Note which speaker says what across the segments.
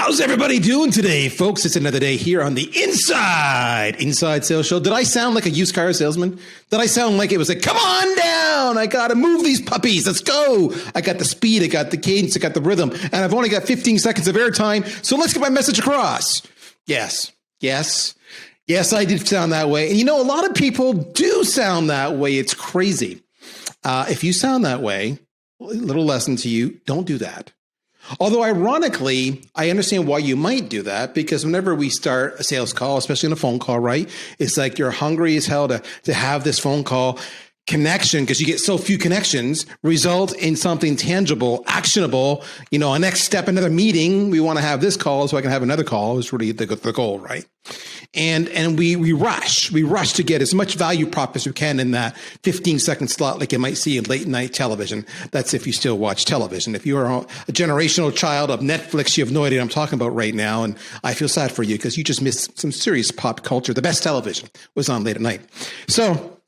Speaker 1: How's everybody doing today, folks? It's another day here on the Inside Sales Show. Did I sound like a used car salesman? Did I sound like it was like, come on down, I got to move these puppies, let's go. I got the speed, I got the cadence, I got the rhythm, and I've only got 15 seconds of airtime, so let's get my message across. Yes, I did sound that way. And you know, a lot of people do sound that way. It's crazy. If you sound that way, a little lesson to you, don't do that. Although ironically, I understand why you might do that, because whenever we start a sales call, especially on a phone call, right? It's like you're hungry as hell to have this phone call connection, because you get so few connections, result in something tangible, actionable, you know, a next step, another meeting. We want to have this call so I can have another call is really the goal, right? And we rush to get as much value prop as we can in that 15-second slot, like you might see in late night television. That's if you still watch television. If you're a generational child of Netflix, you have no idea what I'm talking about right now. And I feel sad for you because you just missed some serious pop culture. The best television was on late at night. So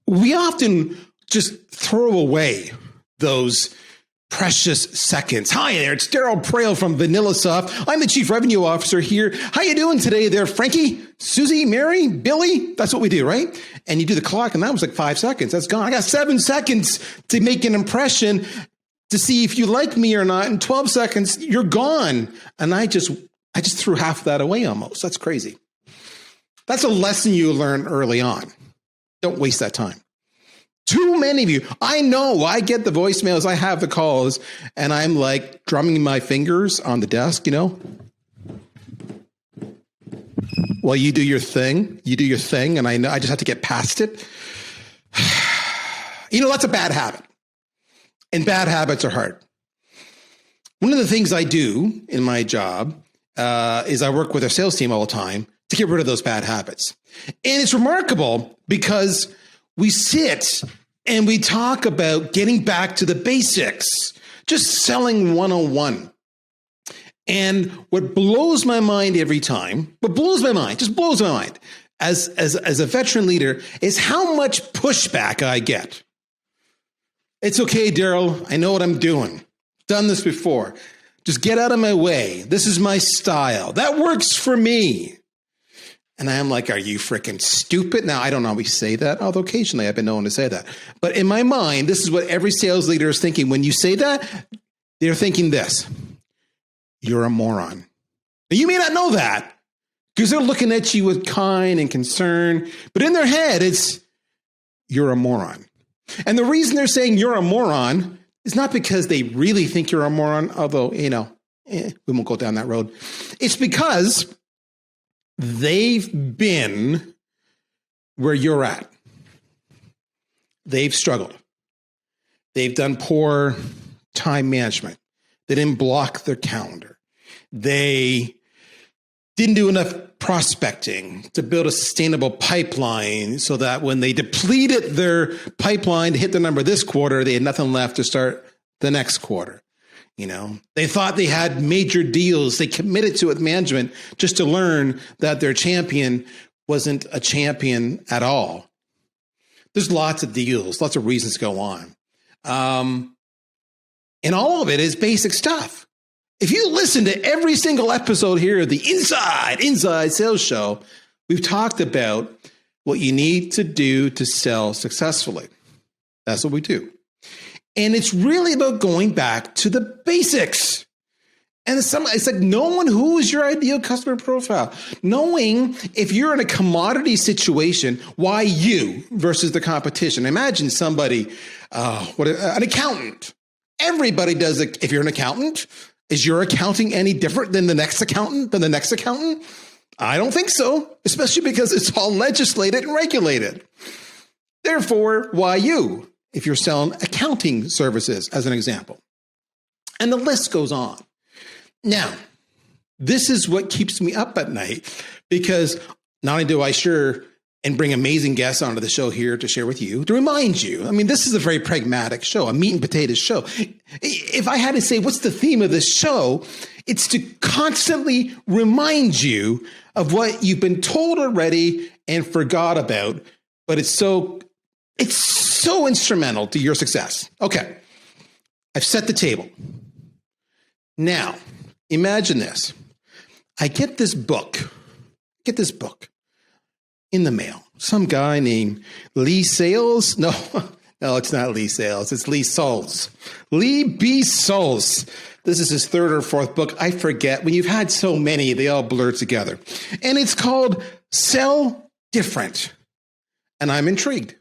Speaker 1: we often just throw away those precious seconds. Hi there, it's Darryl Prail from VanillaSoft. I'm the Chief Revenue Officer here. How you doing today there, Frankie, Susie, Mary, Billy? That's what we do, right? And you do the clock, and that was like 5 seconds. That's gone. I got 7 seconds to make an impression to see if you like me or not. In 12 seconds, you're gone. And I just threw half of that away almost. That's crazy. That's a lesson you learn early on. Don't waste that time. Too many of you. I know. I get the voicemails. I have the calls, and I'm like drumming my fingers on the desk, you know. Well, you do your thing. And I know I just have to get past it. You know, that's a bad habit. And bad habits are hard. One of the things I do in my job is I work with our sales team all the time to get rid of those bad habits. And it's remarkable because we sit and we talk about getting back to the basics, just selling 101. And what blows my mind every time, just blows my mind as a veteran leader, is how much pushback I get. It's okay, Darryl. I know what I'm doing. Done this before. Just get out of my way. This is my style. That works for me. And I'm like, are you freaking stupid? Now, I don't always say that, although occasionally I've been known to say that. But in my mind, this is what every sales leader is thinking. When you say that, they're thinking this: you're a moron. Now, you may not know that because they're looking at you with kind and concern. But in their head, it's, you're a moron. And the reason they're saying you're a moron is not because they really think you're a moron, although, you know, we won't go down that road. It's because they've been where you're at. They've struggled. They've done poor time management. They didn't block their calendar. They didn't do enough prospecting to build a sustainable pipeline so that when they depleted their pipeline to hit the number this quarter, they had nothing left to start the next quarter. You know, they thought they had major deals. They committed to it with management just to learn that their champion wasn't a champion at all. There's lots of deals, lots of reasons to go on. And all of it is basic stuff. If you listen to every single episode here of the Inside Sales Show, we've talked about what you need to do to sell successfully. That's what we do. And it's really about going back to the basics. And it's like knowing who is your ideal customer profile, knowing if you're in a commodity situation, why you versus the competition. Imagine somebody, an accountant. Everybody does it. If you're an accountant, is your accounting any different than the next accountant? I don't think so, especially because it's all legislated and regulated. Therefore, why you? If you're selling accounting services, as an example. And the list goes on. Now, this is what keeps me up at night, because not only do I bring amazing guests onto the show here to share with you, to remind you. I mean, this is a very pragmatic show, a meat and potatoes show. If I had to say, what's the theme of this show? It's to constantly remind you of what you've been told already and forgot about, but it's so instrumental to your success. Okay, I've set the table. Now, Imagine this. I get this book in the mail. Some guy named Lee Salz. No, no, it's not Lee Salz. It's Lee Salz. Lee B. Salz. This is his third or fourth book. I forget. When you've had so many, they all blur together. And it's called Sell Different. And I'm intrigued.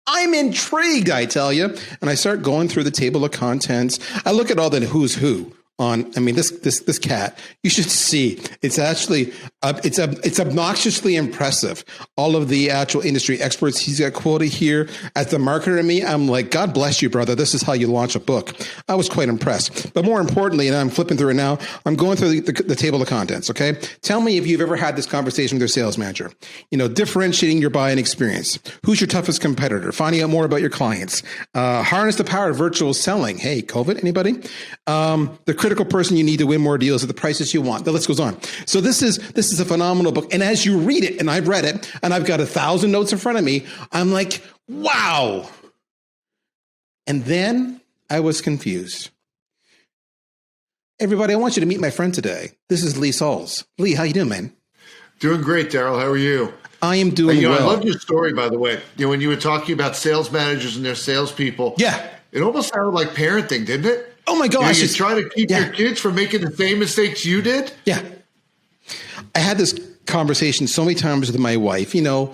Speaker 1: I tell you. And I start going through the table of contents. I look at all the who's who on, this cat, you should see. It's actually, it's obnoxiously impressive. All of the actual industry experts he's got quoted here. As the marketer in me, I'm like, God bless you, brother. This is how you launch a book. I was quite impressed. But more importantly, and I'm flipping through it now, I'm going through the table of contents, okay? Tell me if you've ever had this conversation with your sales manager. Differentiating your buying experience. Who's your toughest competitor? Finding out more about your clients. Harness the power of virtual selling. Hey, COVID, anybody? The critical person you need to win more deals at the prices you want. The list goes on. So this is a phenomenal book. And as you read it, and I've read it, and I've got 1,000 notes in front of me, I'm like, wow. And then I was confused. Everybody, I want you to meet my friend today. This is Lee Salz. Lee, how you doing, man?
Speaker 2: Doing great, Darryl. How are you?
Speaker 1: I am doing well.
Speaker 2: I love your story, by the way. When you were talking about sales managers and their salespeople,
Speaker 1: yeah,
Speaker 2: it almost sounded like parenting, didn't it?
Speaker 1: Oh my gosh.
Speaker 2: You try to keep your kids from making the same mistakes you did?
Speaker 1: Yeah. I had this conversation so many times with my wife. When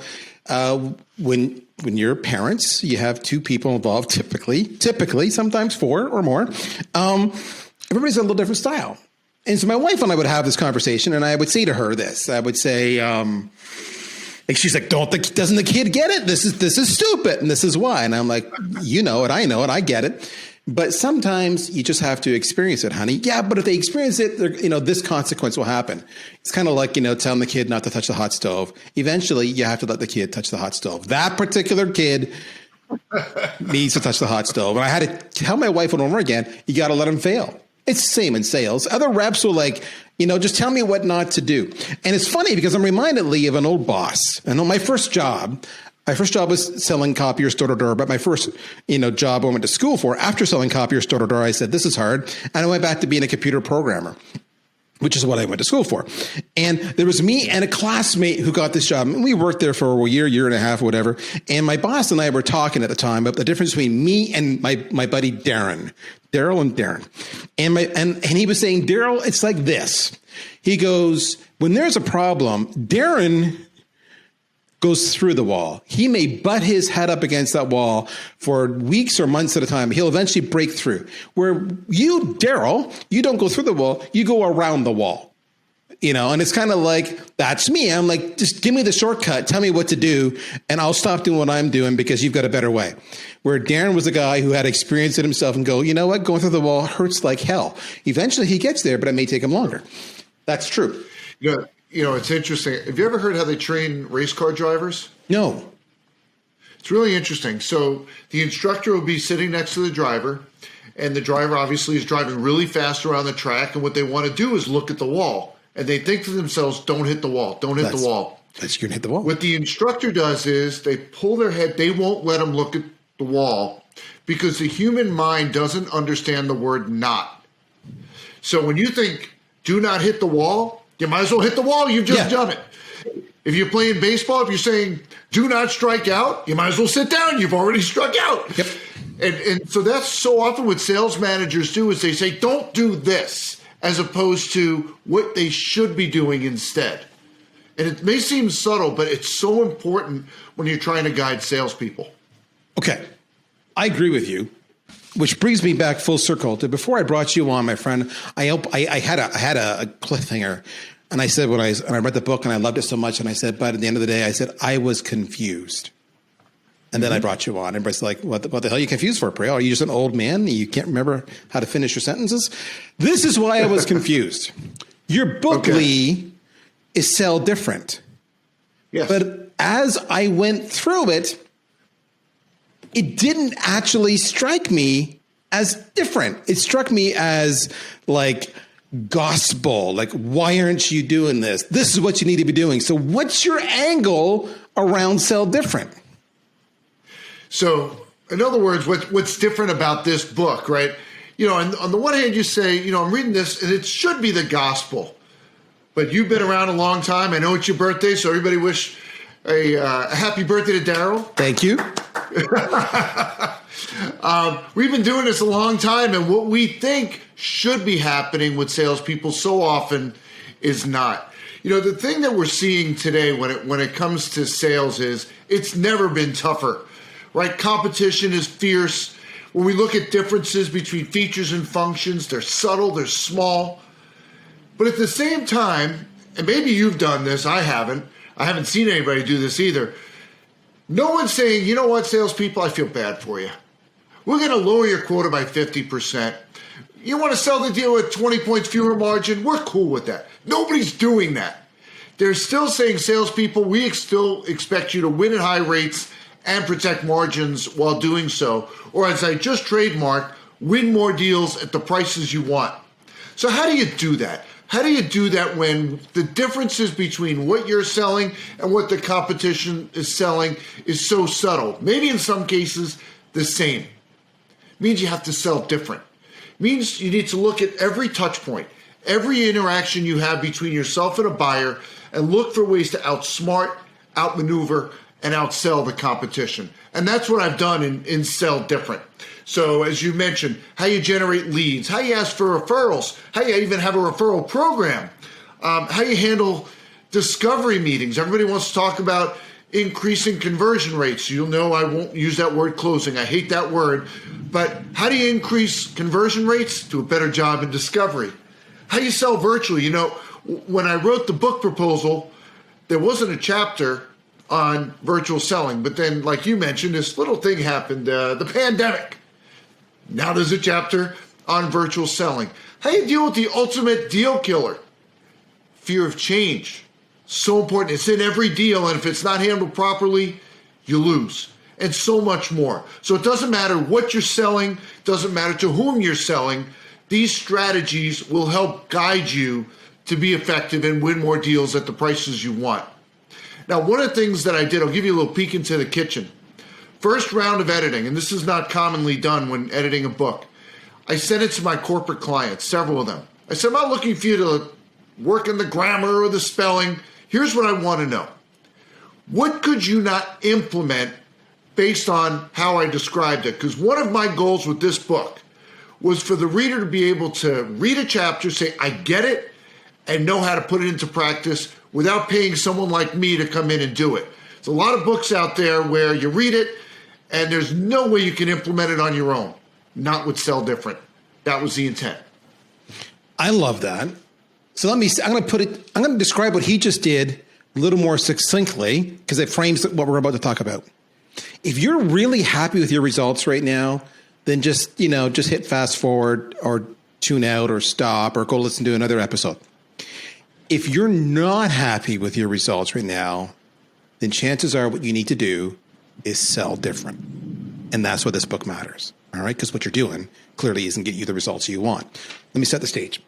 Speaker 1: you're parents, you have two people involved, typically, sometimes four or more. Everybody's a little different style. And so my wife and I would have this conversation, and I would say to her this. I would say, she's like, doesn't the kid get it? This is stupid, and this is why. And I'm like, you know it, I get it. But sometimes you just have to experience it, honey. Yeah, but if they experience it, this consequence will happen. It's kind of like, telling the kid not to touch the hot stove. Eventually, you have to let the kid touch the hot stove. That particular kid needs to touch the hot stove. And I had to tell my wife over and over again, you got to let him fail. It's the same in sales. Other reps will just tell me what not to do. And it's funny because I'm reminded, Lee, of an old boss. I know my first job was selling copiers door to door, but my first, job I went to school for after selling copiers door to door, I said, this is hard. And I went back to being a computer programmer, which is what I went to school for. And there was me and a classmate who got this job. And we worked there for a year and a half, whatever. And my boss and I were talking at the time about the difference between me and my buddy Darryl and Darren. And he was saying, Darryl, it's like this. He goes, when there's a problem, Darren goes through the wall. He may butt his head up against that wall for weeks or months at a time. He'll eventually break through. Where you, Darryl, you don't go through the wall, you go around the wall. And it's kind of like, that's me. I'm like, just give me the shortcut. Tell me what to do, and I'll stop doing what I'm doing because you've got a better way. Where Darren was a guy who had experienced it himself and go, you know what, going through the wall hurts like hell. Eventually he gets there, but it may take him longer. That's true.
Speaker 2: Yeah. It's interesting. Have you ever heard how they train race car drivers?
Speaker 1: No.
Speaker 2: It's really interesting. So the instructor will be sitting next to the driver, and the driver obviously is driving really fast around the track. And what they want to do is look at the wall. And they think to themselves, don't hit the wall. Don't hit the wall.
Speaker 1: That's going to hit the wall.
Speaker 2: What the instructor does is they pull their head. They won't let them look at the wall because the human mind doesn't understand the word not. So when you think, do not hit the wall, you might as well hit the wall. You've just done it. If you're playing baseball, if you're saying, do not strike out, you might as well sit down. You've already struck out.
Speaker 1: Yep.
Speaker 2: And so that's so often what sales managers do is they say, don't do this, as opposed to what they should be doing instead. And it may seem subtle, but it's so important when you're trying to guide salespeople.
Speaker 1: Okay. I agree with you. Which brings me back full circle to before I brought you on, my friend. I had a cliffhanger, and I said when I read the book and I loved it so much, and I said, but at the end of the day, I said I was confused, and then I brought you on. Everybody's like, what the hell are you confused for, Preo? Are you just an old man? You can't remember how to finish your sentences? This is why I was confused. Your book, Lee, is Sell Different.
Speaker 2: Yes.
Speaker 1: But as I went through it, it didn't actually strike me as different. It struck me as like gospel, like, why aren't you doing this? This is what you need to be doing. So what's your angle around Sell Different?
Speaker 2: So in other words, what's different about this book, right? and on the one hand, you say, I'm reading this and it should be the gospel. But you've been around a long time. I know it's your birthday, so everybody wish a happy birthday to Darryl.
Speaker 1: Thank you.
Speaker 2: We've been doing this a long time, and what we think should be happening with salespeople so often is not. The thing that we're seeing today when it comes to sales is it's never been tougher, right? Competition is fierce. When we look at differences between features and functions, they're subtle, they're small. But at the same time, and maybe you've done this, I haven't seen anybody do this either. No one's saying, you know what, salespeople, I feel bad for you. We're going to lower your quota by 50%. You want to sell the deal at 20 points fewer margin? We're cool with that. Nobody's doing that. They're still saying, salespeople, we still expect you to win at high rates and protect margins while doing so. Or as I just trademarked, win more deals at the prices you want. So how do you do that? How do you do that when the differences between what you're selling and what the competition is selling is so subtle? Maybe in some cases, the same. It means you have to sell different. It means you need to look at every touch point, every interaction you have between yourself and a buyer, and look for ways to outsmart, outmaneuver, and outsell the competition. And that's what I've done in Sell Different. So as you mentioned, how you generate leads, how you ask for referrals, how you even have a referral program, how you handle discovery meetings. Everybody wants to talk about increasing conversion rates. You'll know I won't use that word closing. I hate that word. But how do you increase conversion rates? Do a better job in discovery. How you sell virtually. When I wrote the book proposal, there wasn't a chapter on virtual selling. But then, like you mentioned, this little thing happened, the pandemic. Now there's a chapter on virtual selling. How you deal with the ultimate deal killer? Fear of change. So important. It's in every deal, and if it's not handled properly, you lose. And so much more. So it doesn't matter what you're selling, doesn't matter to whom you're selling. These strategies will help guide you to be effective and win more deals at the prices you want. Now, one of the things that I did, I'll give you a little peek into the kitchen. First round of editing, and this is not commonly done when editing a book. I sent it to my corporate clients, several of them. I said, I'm not looking for you to work in the grammar or the spelling. Here's what I want to know. What could you not implement based on how I described it? Because one of my goals with this book was for the reader to be able to read a chapter, say, I get it, and know how to put it into practice without paying someone like me to come in and do it. There's a lot of books out there where you read it, and there's no way you can implement it on your own. Not with Sell Different. That was the intent.
Speaker 1: I love that. So I'm going to describe what he just did a little more succinctly because it frames what we're about to talk about. If you're really happy with your results right now, then just hit fast forward or tune out or stop or go listen to another episode. If you're not happy with your results right now, then chances are what you need to do is sell different. And that's why this book matters. All right. Because what you're doing clearly isn't getting you the results you want. Let me set the stage.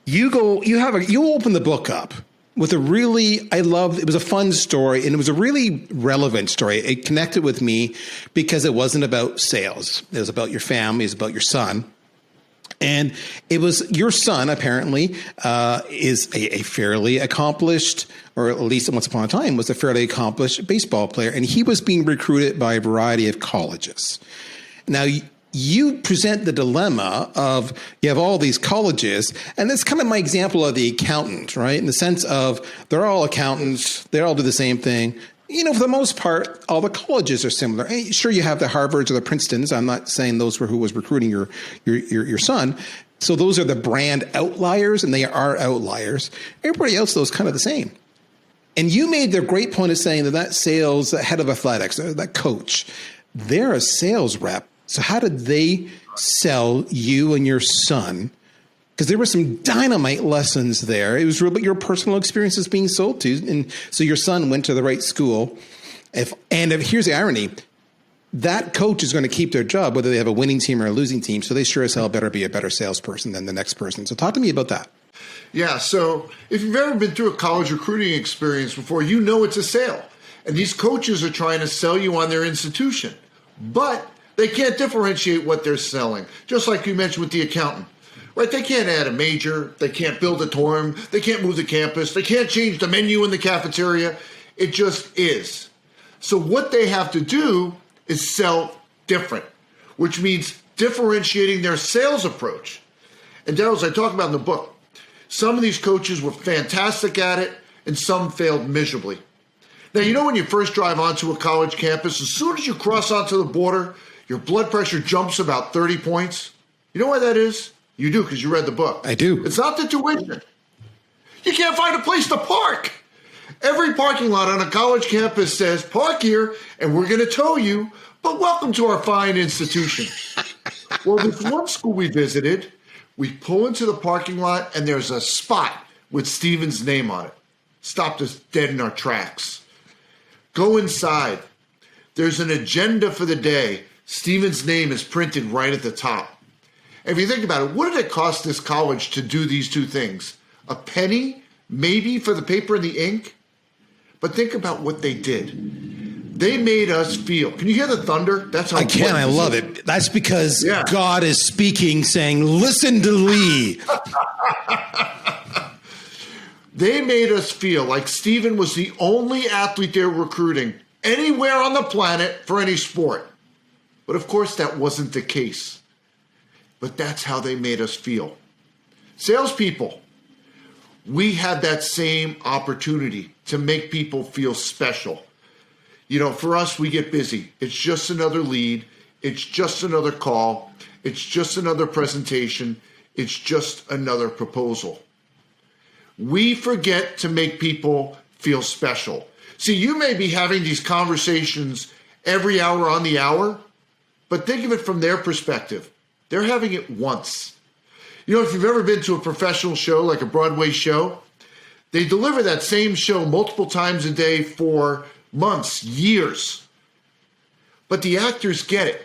Speaker 1: You open the book up with it was a fun story and it was a really relevant story. It connected with me because it wasn't about sales. It was about your family. It was about your son. And it was your son, apparently, is a fairly accomplished, or at least once upon a time, was a fairly accomplished baseball player. And he was being recruited by a variety of colleges. Now, you present the dilemma of you have all these colleges, and that's kind of my example of the accountant, right? In the sense of they're all accountants, they all do the same thing. For the most part, all the colleges are similar. Sure, you have the Harvards or the Princetons. I'm not saying those were who was recruiting your son. So those are the brand outliers, and they are outliers. Everybody else, though, is kind of the same. And you made the great point of saying that sales head of athletics, that coach, they're a sales rep. So how did they sell you and your son? Because there were some dynamite lessons there. It was real, but your personal experiences being sold to. And so your son went to the right school. If here's the irony, that coach is going to keep their job, whether they have a winning team or a losing team. So they sure as hell better be a better salesperson than the next person. So talk to me about that.
Speaker 2: Yeah. So if you've ever been through a college recruiting experience before, you know it's a sale. And these coaches are trying to sell you on their institution. But They can't differentiate what they're selling, just like you mentioned with the accountant. Right? They can't add a major. They can't build a dorm. They can't move the campus. They can't change the menu in the cafeteria. It just is. So what they have to do is sell different, which means differentiating their sales approach. And Darryl, as I talk about in the book, some of these coaches were fantastic at it and some failed miserably. Now, you know when you first drive onto a college campus, as soon as you cross onto the border, your blood pressure jumps about 30 points? You know why that is? You do, because you read the book.
Speaker 1: I do.
Speaker 2: It's not the tuition. You can't find a place to park. Every parking lot on a college campus says, park here, and we're going to tow you, but welcome to our fine institution. Well, this one school we visited, we pull into the parking lot, and there's a spot with Stephen's name on it. Stopped us dead in our tracks. Go inside. There's an agenda for the day. Stephen's name is printed right at the top. And if you think about it, what did it cost this college to do these two things? A penny, maybe, for the paper and the ink? But think about what they did. They made us feel. Can you hear the thunder? That's how
Speaker 1: I can. I love it. That's because God is speaking, saying, listen to Lee.
Speaker 2: They made us feel like Stephen was the only athlete they're recruiting anywhere on the planet for any sport. But of course, that wasn't the case. But that's how they made us feel. Salespeople, we had that same opportunity to make people feel special. You know, for us, we get busy. It's just another lead. It's just another call. It's just another presentation. It's just another proposal. We forget to make people feel special. See, you may be having these conversations every hour on the hour, but think of it from their perspective. They're having it once. You know, if you've ever been to a professional show, like a Broadway show, they deliver that same show multiple times a day for months, years. But the actors get it.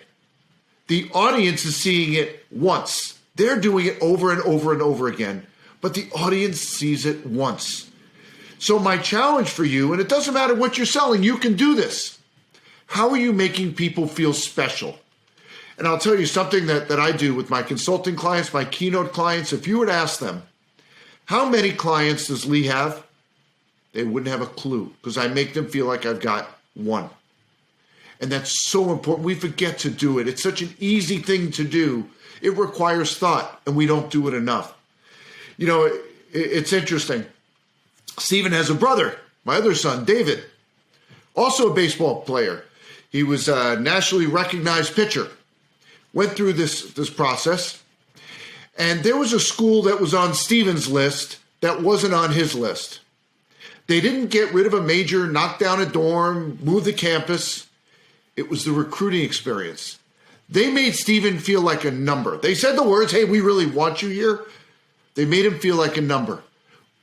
Speaker 2: The audience is seeing it once. They're doing it over and over and over again, but the audience sees it once. So my challenge for you, and it doesn't matter what you're selling, you can do this. How are you making people feel special? And I'll tell you something that I do with my consulting clients, my keynote clients. If you were to ask them, how many clients does Lee have? They wouldn't have a clue, because I make them feel like I've got one. And that's so important. We forget to do it. It's such an easy thing to do. It requires thought, and we don't do it enough. You know, it's interesting. Stephen has a brother, my other son, David, also a baseball player. He was a nationally recognized pitcher. Went through this process, and there was a school that was on Stephen's list that wasn't on his list. They didn't get rid of a major, knock down a dorm, move the campus. It was the recruiting experience. They made Stephen feel like a number. They said the words, hey, we really want you here. They made him feel like a number.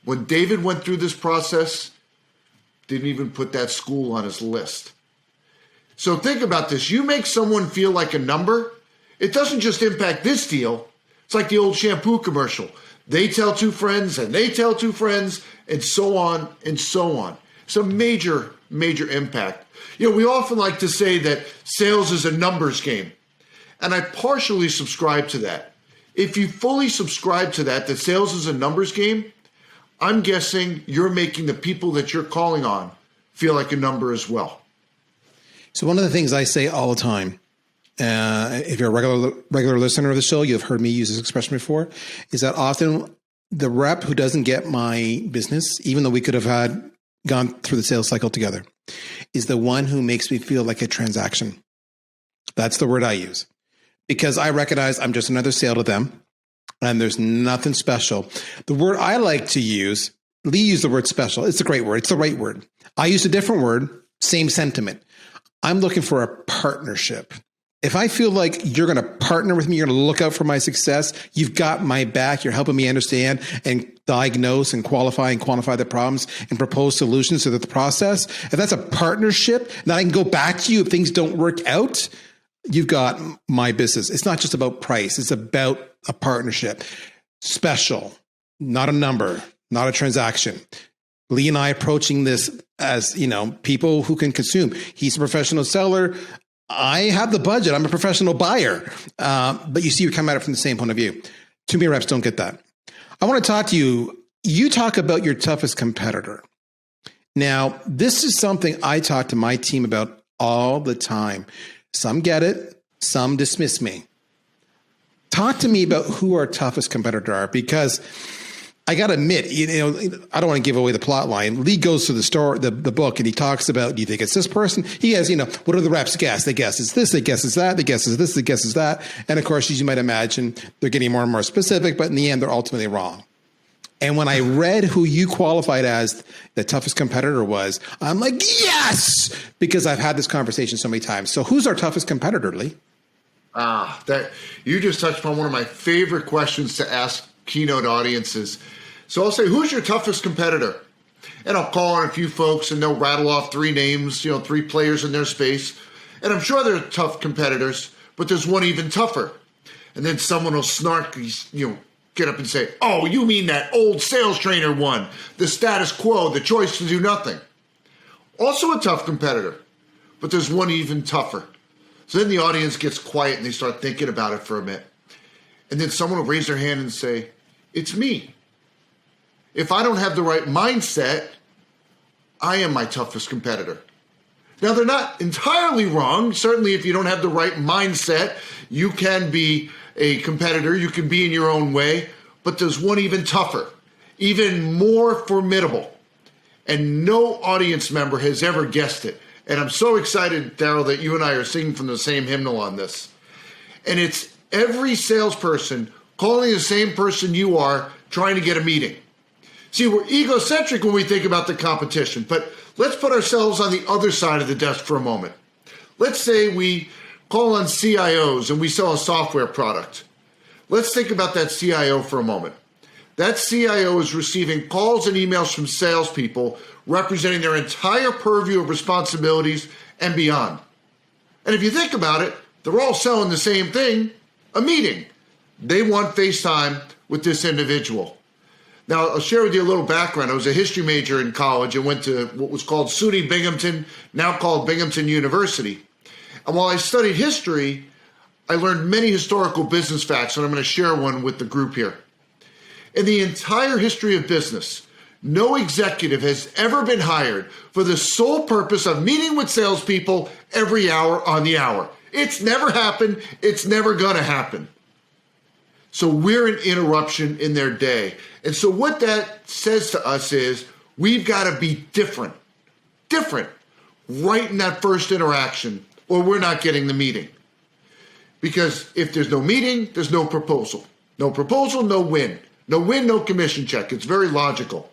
Speaker 2: When David went through this process, didn't even put that school on his list. So think about this. You make someone feel like a number, it doesn't just impact this deal. It's like the old shampoo commercial. They tell two friends, and they tell two friends, and so on and so on. It's a major, major impact. You know, we often like to say that sales is a numbers game, and I partially subscribe to that. If you fully subscribe to that sales is a numbers game, I'm guessing you're making the people that you're calling on feel like a number as well.
Speaker 1: So one of the things I say all the time, if you're a regular listener of the show, you've heard me use this expression before, is that often the rep who doesn't get my business, even though we could have gone through the sales cycle together, is the one who makes me feel like a transaction. That's the word I use, because I recognize I'm just another sale to them, and there's nothing special. The word I like to use, Lee used the word special. It's a great word. It's the right word. I used a different word, same sentiment. I'm looking for a partnership. If I feel like you're going to partner with me, you're going to look out for my success, you've got my back, you're helping me understand and diagnose and qualify and quantify the problems and propose solutions to the process. If that's a partnership, then I can go back to you if things don't work out, you've got my business. It's not just about price. It's about a partnership. Special, not a number, not a transaction. Lee and I approaching this as, you know, people who can consume. He's a professional seller. I have the budget. I'm a professional buyer. But you see, you come at it from the same point of view. Too many reps don't get that. I want to talk to you. You talk about your toughest competitor. Now, this is something I talk to my team about all the time. Some get it. Some dismiss me. Talk to me about who our toughest competitor are, because I got to admit, I don't want to give away the plot line. Lee goes through the book, and he talks about, do you think it's this person? He has, what are the reps guess? They guess it's this, they guess it's that, they guess it's this, they guess it's that. And of course, as you might imagine, they're getting more and more specific, but in the end, they're ultimately wrong. And when I read who you qualified as the toughest competitor was, I'm like, yes, because I've had this conversation so many times. So who's our toughest competitor, Lee?
Speaker 2: That you just touched upon one of my favorite questions to ask keynote audiences. So I'll say, who's your toughest competitor? And I'll call on a few folks and they'll rattle off three names, three players in their space. And I'm sure they're tough competitors, but there's one even tougher. And then someone will snark, get up and say, oh, you mean that old sales trainer one, the status quo, the choice to do nothing. Also a tough competitor, but there's one even tougher. So then the audience gets quiet and they start thinking about it for a minute. And then someone will raise their hand and say, it's me. If I don't have the right mindset, I am my toughest competitor. Now, they're not entirely wrong. Certainly, if you don't have the right mindset, you can be a competitor. You can be in your own way. But there's one even tougher, even more formidable. And no audience member has ever guessed it. And I'm so excited, Darryl, that you and I are singing from the same hymnal on this. And it's every salesperson calling the same person you are trying to get a meeting. See, we're egocentric when we think about the competition, but let's put ourselves on the other side of the desk for a moment. Let's say we call on CIOs and we sell a software product. Let's think about that CIO for a moment. That CIO is receiving calls and emails from salespeople representing their entire purview of responsibilities and beyond. And if you think about it, they're all selling the same thing, a meeting. They want FaceTime with this individual. Now, I'll share with you a little background. I was a history major in college and went to what was called SUNY Binghamton, now called Binghamton University. And while I studied history, I learned many historical business facts, and I'm going to share one with the group here. In the entire history of business, no executive has ever been hired for the sole purpose of meeting with salespeople every hour on the hour. It's never happened. It's never going to happen. So we're an interruption in their day. And so what that says to us is we've got to be different right in that first interaction, or we're not getting the meeting. Because if there's no meeting, there's no proposal. No proposal, no win. No win, no commission check. It's very logical.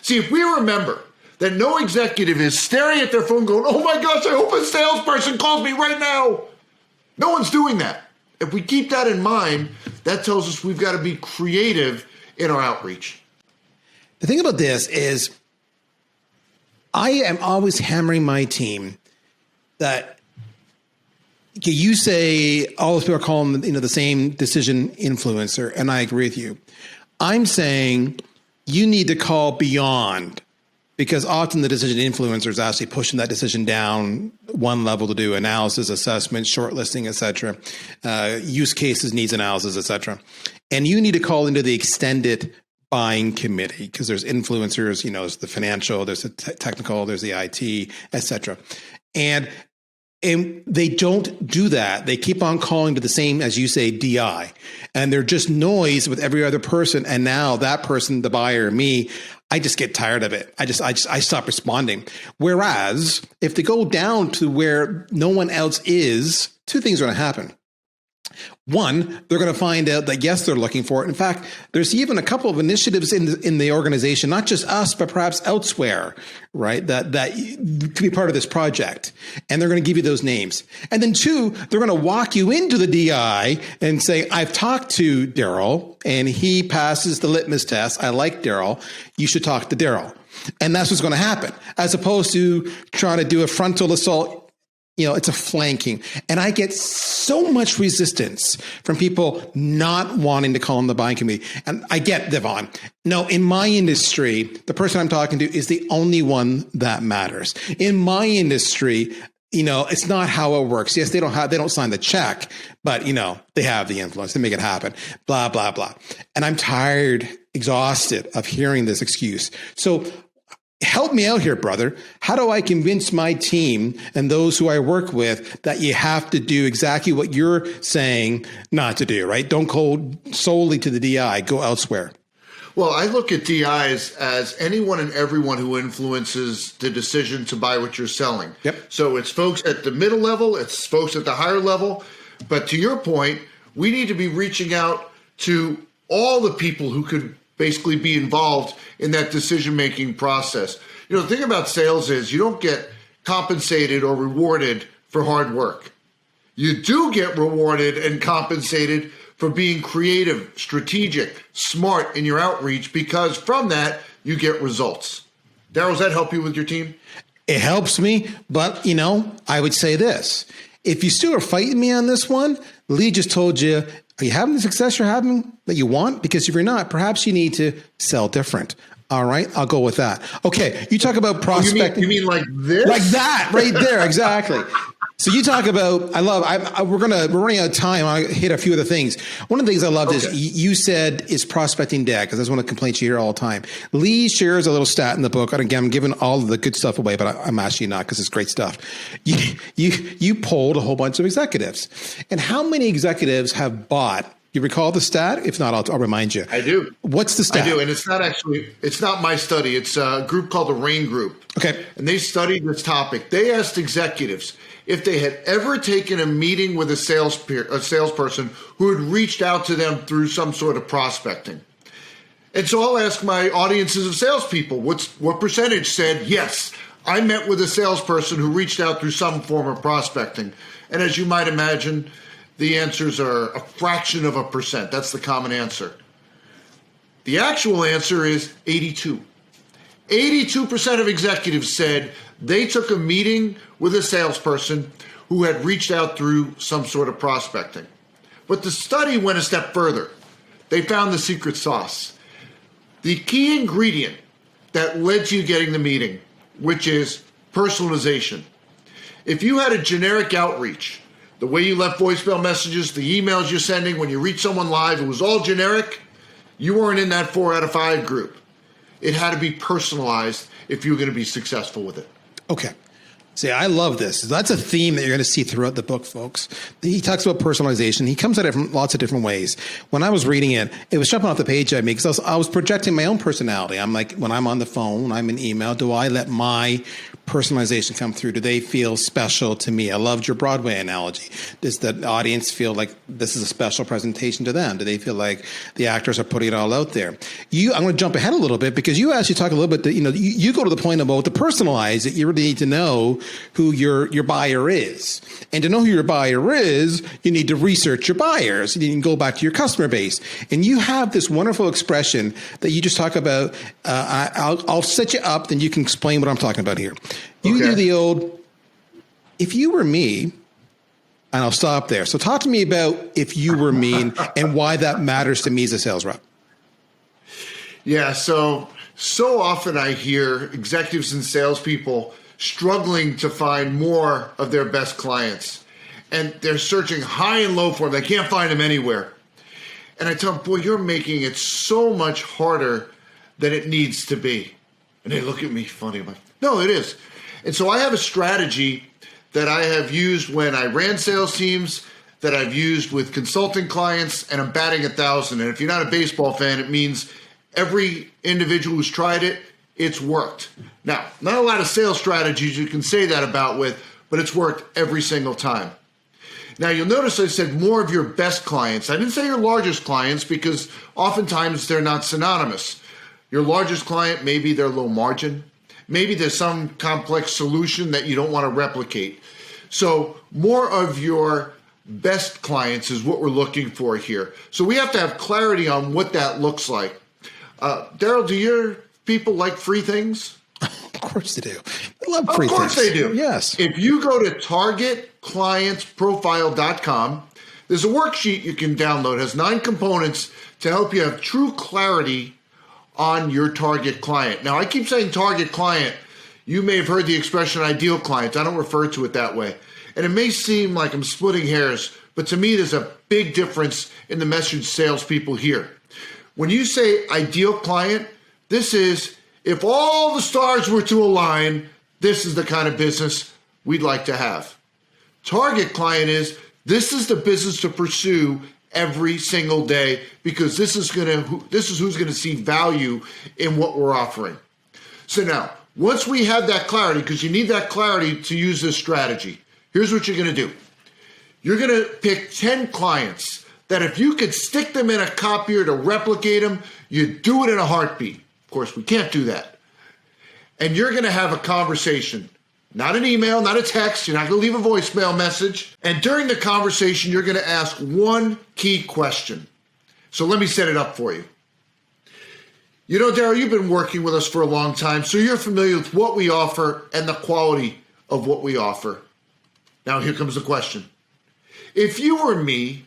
Speaker 2: See, if we remember that no executive is staring at their phone going, oh my gosh, I hope a salesperson calls me right now. No one's doing that. If we keep that in mind, that tells us we've got to be creative in our outreach.
Speaker 1: The thing about this is I am always hammering my team that you say all those people are calling the same decision influencer, and I agree with you. I'm saying you need to call beyond, because often the decision influencer is actually pushing that decision down one level to do analysis, assessment, shortlisting, et cetera, use cases, needs analysis, et cetera. And you need to call into the extended buying committee, because there's influencers, there's the financial, there's the technical, there's the IT, et cetera. And they don't do that. They keep on calling to the same, as you say, DI. And they're just noise with every other person. And now that person, the buyer, me, I just get tired of it. I stop responding. Whereas if they go down to where no one else is, two things are going to happen. One, they're going to find out that, yes, they're looking for it. In fact, there's even a couple of initiatives in the organization, not just us, but perhaps elsewhere, right, that could be part of this project. And they're going to give you those names. And then two, they're going to walk you into the DI and say, I've talked to Darryl and he passes the litmus test. I like Darryl. You should talk to Darryl. And that's what's going to happen, as opposed to trying to do a frontal assault. It's a flanking. And I get so much resistance from people not wanting to call them the buying committee. And I get, Devon. No, in my industry, the person I'm talking to is the only one that matters. In my industry, it's not how it works. Yes, they don't sign the check, but they have the influence. They make it happen, blah, blah, blah. And I'm tired, exhausted of hearing this excuse. So help me out here, brother. How do I convince my team and those who I work with that you have to do exactly what you're saying not to do, right? Don't go solely to the DI, go elsewhere.
Speaker 2: Well, I look at DIs as anyone and everyone who influences the decision to buy what you're selling.
Speaker 1: Yep.
Speaker 2: So it's folks at the middle level, it's folks at the higher level. But to your point, we need to be reaching out to all the people who could basically be involved in that decision-making process. The thing about sales is you don't get compensated or rewarded for hard work. You do get rewarded and compensated for being creative, strategic, smart in your outreach, because from that, you get results. Darryl, does that help you with your team?
Speaker 1: It helps me, but, I would say this. If you still are fighting me on this one, Lee just told you, are you having the success you're having that you want? Because if you're not, perhaps you need to sell different. All right, I'll go with that. Okay, you talk about prospecting.
Speaker 2: You mean like this?
Speaker 1: Like that, right there, exactly. So you talk about, we're running out of time. I hit a few other things. One of the things I loved is you said is prospecting dead, because that's one of the complaints you hear all the time. Lee shares a little stat in the book. And again, I'm giving all of the good stuff away, but I'm actually not, because it's great stuff. You polled a whole bunch of executives. And how many executives have bought? You recall the stat? If not, I'll remind you.
Speaker 2: I do.
Speaker 1: What's the stat?
Speaker 2: I do, and it's not my study. It's a group called the RAIN Group.
Speaker 1: Okay.
Speaker 2: And they studied this topic. They asked executives if they had ever taken a meeting with a salesperson who had reached out to them through some sort of prospecting. And so I'll ask my audiences of salespeople, what percentage said, yes, I met with a salesperson who reached out through some form of prospecting. And as you might imagine, the answers are a fraction of a percent. That's the common answer. The actual answer is 82. 82% of executives said they took a meeting with a salesperson who had reached out through some sort of prospecting. But the study went a step further. They found the secret sauce. The key ingredient that led to you getting the meeting, which is personalization. If you had a generic outreach, the way you left voicemail messages, the emails you're sending, when you reach someone live, it was all generic, you weren't in that 4 out of 5 group. It had to be personalized if you were going to be successful with it.
Speaker 1: Okay. See, I love this. That's a theme that you're going to see throughout the book, folks. He talks about personalization. He comes at it from lots of different ways. When I was reading it, it was jumping off the page at me because I was projecting my own personality. I'm like, when I'm on the phone, when I'm in email, do I let my personalization come through? Do they feel special to me? I loved your Broadway analogy. Does the audience feel like this is a special presentation to them? Do they feel like the actors are putting it all out there? I'm going to jump ahead a little bit because you actually talk a little bit that, you go to the point about the personalize that you really need to know who your buyer is. And to know who your buyer is, you need to research your buyers. You can go back to your customer base. And you have this wonderful expression that you just talk about. I'll set you up, then you can explain what I'm talking about here. You do the old, if you were me, and I'll stop there. So talk to me about if you were me and why that matters to me as a sales rep.
Speaker 2: Yeah, so often I hear executives and salespeople struggling to find more of their best clients. And they're searching high and low for them. They can't find them anywhere. And I tell them, boy, you're making it so much harder than it needs to be. And they look at me funny. I'm like, no, it is. And so I have a strategy that I have used when I ran sales teams, that I've used with consulting clients, and I'm batting 1,000. And if you're not a baseball fan, it means every individual who's tried it, it's worked. Now, not a lot of sales strategies you can say that about with, but it's worked every single time. Now, you'll notice I said more of your best clients. I didn't say your largest clients because oftentimes they're not synonymous. Your largest client, maybe they're low margin. Maybe there's some complex solution that you don't want to replicate. So more of your best clients is what we're looking for here. So we have to have clarity on what that looks like. Darryl, do your people like free things?
Speaker 1: Of course they do. I love free things.
Speaker 2: Of course they do.
Speaker 1: Yes.
Speaker 2: If you go to targetclientsprofile.com, there's a worksheet you can download. It has 9 components to help you have true clarity on your target client. Now, I keep saying target client. You may have heard the expression ideal client. I don't refer to it that way. And it may seem like I'm splitting hairs, but to me, there's a big difference in the message salespeople hear. When you say ideal client, this is if all the stars were to align, this is the kind of business we'd like to have. Target client is this is the business to pursue every single day because this is who's going to see value in what we're offering. So now, once we have that clarity, because you need that clarity to use this strategy, here's what you're going to do. You're going to pick 10 clients that if you could stick them in a copier to replicate them, you'd do it in a heartbeat. Of course, we can't do that. And you're going to have a conversation, not an email, not a text. You're not going to leave a voicemail message. And during the conversation, you're going to ask one key question. So let me set it up for you. You know, Darryl, you've been working with us for a long time, so you're familiar with what we offer and the quality of what we offer. Now, here comes the question. If you were me,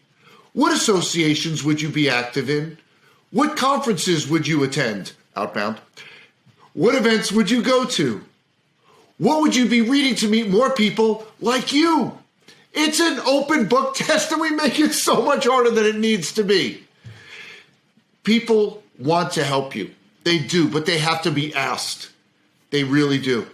Speaker 2: what associations would you be active in? What conferences would you attend? Outbound. What events would you go to? What would you be reading to meet more people like you? It's an open book test and we make it so much harder than it needs to be. People want to help you. They do, but they have to be asked. They really do.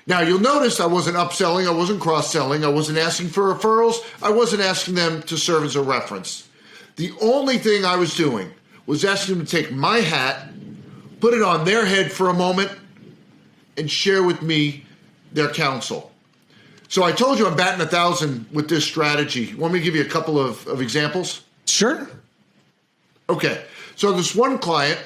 Speaker 2: Now, you'll notice I wasn't upselling, I wasn't cross-selling, I wasn't asking for referrals, I wasn't asking them to serve as a reference. The only thing I was doing was asking them to take my hat, put it on their head for a moment, and share with me their counsel. So I told you I'm batting 1,000 with this strategy. Want me to give you a couple of examples?
Speaker 1: Sure.
Speaker 2: Okay. So this one client,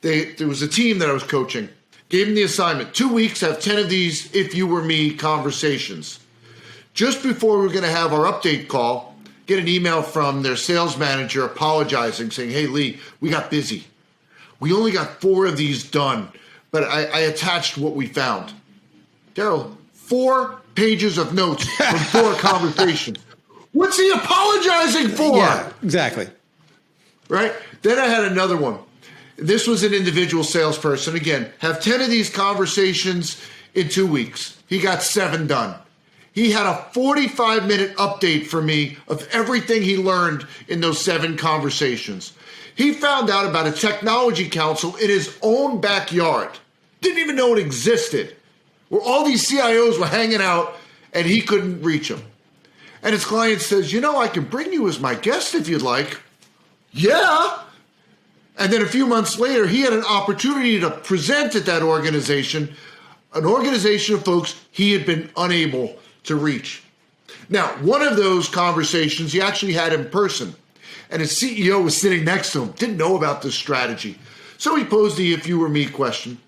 Speaker 2: there was a team that I was coaching, gave them the assignment, 2 weeks, have 10 of these if you were me conversations. Just before we were going to have our update call, get an email from their sales manager apologizing, saying, hey, Lee, we got busy. We only got 4 of these done, but I attached what we found. Darryl, 4 pages of notes from 4 conversations. What's he apologizing for?
Speaker 1: Yeah, exactly.
Speaker 2: Right? Then I had another one. This was an individual salesperson. Again, have 10 of these conversations in 2 weeks. He got 7 done. He had a 45-minute update for me of everything he learned in those 7 conversations. He found out about a technology council in his own backyard. Didn't even know it existed. Where all these CIOs were hanging out and he couldn't reach them. And his client says, you know, I can bring you as my guest if you'd like. Yeah. And then a few months later, he had an opportunity to present at that organization, an organization of folks he had been unable to reach. Now, one of those conversations he actually had in person, and his CEO was sitting next to him, didn't know about this strategy. So he posed the if you were me question.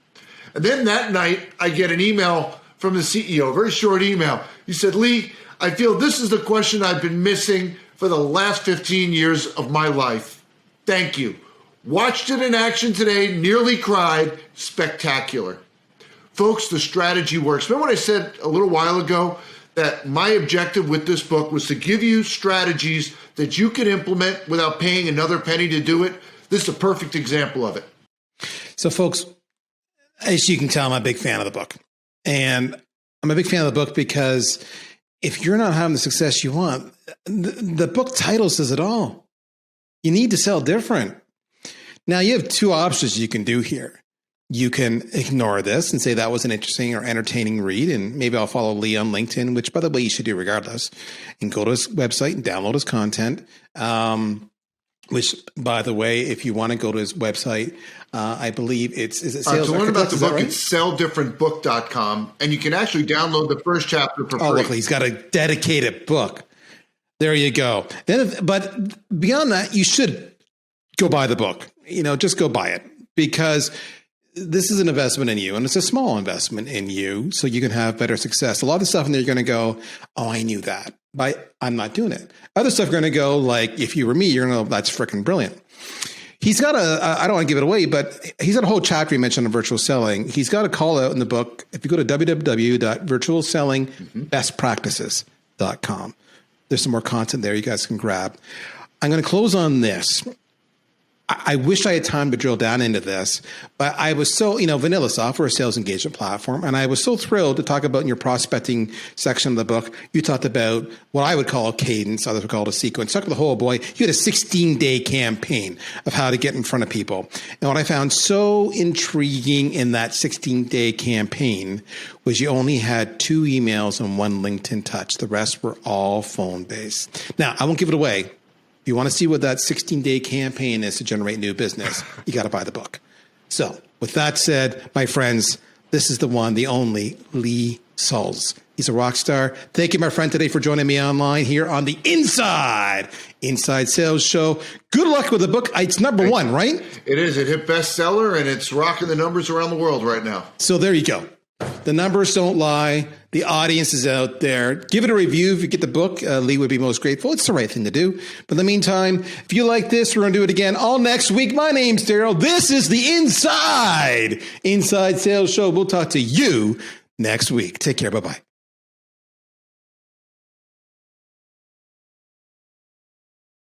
Speaker 2: And then that night, I get an email from the CEO, a very short email. He said, Lee, I feel this is the question I've been missing for the last 15 years of my life. Thank you. Watched it in action today, nearly cried, spectacular. Folks, the strategy works. Remember what I said a little while ago that my objective with this book was to give you strategies that you can implement without paying another penny to do it? This is a perfect example of it.
Speaker 1: So folks, as you can tell, I'm a big fan of the book. And I'm a big fan of the book because if you're not having the success you want, the book title says it all. You need to sell different. Now, you have 2 options you can do here. You can ignore this and say that was an interesting or entertaining read, and maybe I'll follow Lee on LinkedIn, which, by the way, you should do regardless, and go to his website and download his content, which, by the way, if you want to go to his website, I believe is it Sales
Speaker 2: to learn about the book,
Speaker 1: right?
Speaker 2: it's selldifferentbook.com, and you can actually download the first chapter for free.
Speaker 1: Oh, look, he's got a dedicated book. There you go. But beyond that, you should go buy the book. Just go buy it because this is an investment in you and it's a small investment in you so you can have better success. A lot of stuff in there, you're going to go, oh, I knew that, but I'm not doing it. Other stuff, you're going to go like, if you were me, you're going to go, that's freaking brilliant. He's got I don't want to give it away, but he's got a whole chapter he mentioned on virtual selling. He's got a call out in the book. If you go to www.virtualsellingbestpractices.com, there's some more content there you guys can grab. I'm going to close on this. I wish I had time to drill down into this, but I was so, VanillaSoft, we're a sales engagement platform, and I was so thrilled to talk about in your prospecting section of the book, you talked about what I would call a cadence, others would call it a sequence. Talk about the whole, boy, you had a 16-day campaign of how to get in front of people. And what I found so intriguing in that 16-day campaign was you only had 2 emails and 1 LinkedIn touch. The rest were all phone-based. Now, I won't give it away. If you want to see what that 16-day campaign is to generate new business, you got to buy the book. So with that said, my friends, this is the one, the only Lee Salz. He's a rock star. Thank you, my friend, today for joining me online here on the Inside Sales Show. Good luck with the book. It's #1, right?
Speaker 2: It is. It hit bestseller, and it's rocking the numbers around the world right now.
Speaker 1: So there you go. The numbers don't lie. The audience is out there. Give it a review if you get the book. Lee would be most grateful. It's the right thing to do. But in the meantime, if you like this, we're going to do it again all next week. My name's Darryl. This is the Inside Sales Show. We'll talk to you next week. Take care. Bye-bye.